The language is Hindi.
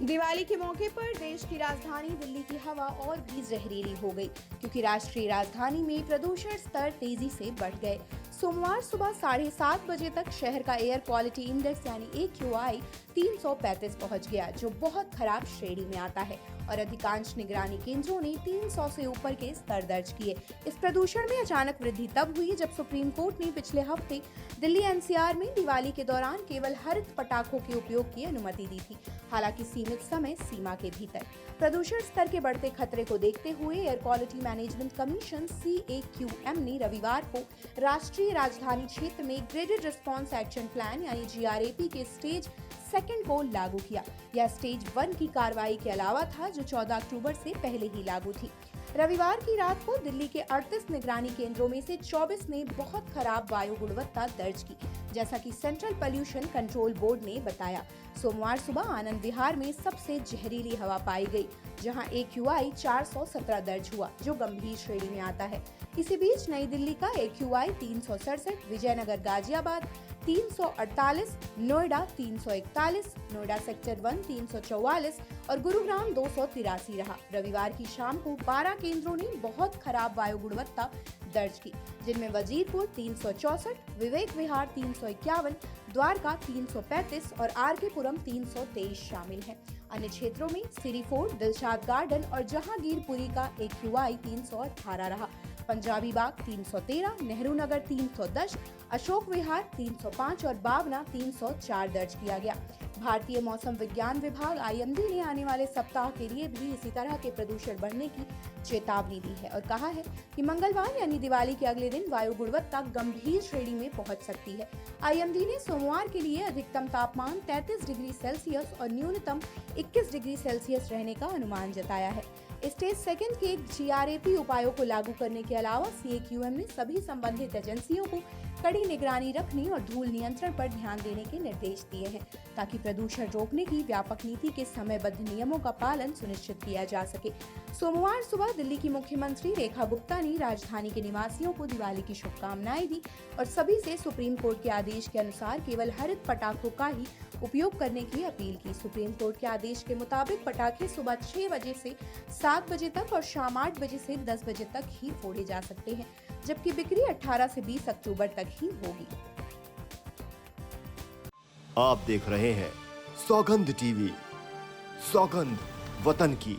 दिवाली के मौके पर देश की राजधानी दिल्ली की हवा और भी जहरीली हो गई, क्योंकि राष्ट्रीय राजधानी में प्रदूषण स्तर तेजी से बढ़ गए। सोमवार सुबह 7:30 बजे तक शहर का एयर क्वालिटी इंडेक्स यानी AQI 335 पहुंच गया, जो बहुत खराब श्रेणी में आता है, और अधिकांश निगरानी केंद्रों ने 300 से ऊपर के स्तर दर्ज किए। इस प्रदूषण में अचानक वृद्धि तब हुई जब सुप्रीम कोर्ट ने पिछले हफ्ते दिल्ली NCR में दिवाली के दौरान केवल हरित पटाखों के उपयोग की अनुमति दी थी, हालांकि सीमित समय सीमा के भीतर। प्रदूषण स्तर के बढ़ते खतरे को देखते हुए air quality management commission CAQM ने रविवार को राष्ट्रीय राजधानी क्षेत्र में ग्रेडेड रिस्पांस एक्शन प्लान यानी GRAP के स्टेज 2 को लागू किया। यह स्टेज 1 की कार्रवाई के अलावा था, जो 14 अक्टूबर से पहले ही लागू थी। रविवार की रात को दिल्ली के 38 निगरानी केंद्रों में से 24 ने बहुत खराब वायु गुणवत्ता दर्ज की, जैसा कि सेंट्रल पोल्यूशन कंट्रोल बोर्ड ने बताया। सोमवार सुबह आनंद विहार में सबसे जहरीली हवा पाई गई, जहां AQI 417 दर्ज हुआ, जो गंभीर श्रेणी में आता है। इसी बीच नई दिल्ली का AQI 367, विजयनगर गाजियाबाद 348, नोएडा 341, नोएडा सेक्टर 1 344 और गुरुग्राम 283 रहा। रविवार की शाम को 12 केंद्रों ने बहुत खराब वायु गुणवत्ता दर्ज की, जिनमें वजीरपुर 364, विवेक विहार 351, द्वारका 335 और RK पुरम 323 शामिल हैं। अन्य क्षेत्रों में सिरी फोर्ट, दिलशाद गार्डन और जहांगीरपुरी का AQI 318 रहा। पंजाबी बाग 313, नेहरू नगर 310, अशोक विहार 305 और बावना 304 दर्ज किया गया। भारतीय मौसम विज्ञान विभाग IMD ने आने वाले सप्ताह के लिए भी इसी तरह के प्रदूषण बढ़ने की चेतावनी दी है और कहा है कि मंगलवार यानी दिवाली के अगले दिन वायु गुणवत्ता गंभीर श्रेणी में पहुंच सकती है। IMD ने सोमवार के लिए अधिकतम तापमान 33 डिग्री सेल्सियस और न्यूनतम 21 डिग्री सेल्सियस रहने का अनुमान जताया है। स्टेज 2 के GRAP उपायों को लागू करने के अलावा CAQM ने सभी संबंधित एजेंसियों को कड़ी निगरानी रखने और धूल नियंत्रण पर ध्यान देने के निर्देश दिए हैं, ताकि प्रदूषण रोकने की व्यापक नीति के समयबद्ध नियमों का पालन सुनिश्चित किया जा सके। सोमवार सुबह दिल्ली की मुख्यमंत्री रेखा गुप्ता ने राजधानी के निवासियों को दिवाली की शुभकामनाएं दी और सभी से सुप्रीम कोर्ट के आदेश के अनुसार केवल हरित पटाखों का ही उपयोग करने की अपील की। सुप्रीम कोर्ट के आदेश के मुताबिक पटाखे सुबह 6 बजे से 7 बजे तक और शाम 8 बजे से 10 बजे तक ही फोड़े जा सकते हैं, जबकि बिक्री 18 से 20 अक्टूबर तक ही होगी। आप देख रहे हैं सौगंध TV, सौगंध वतन की।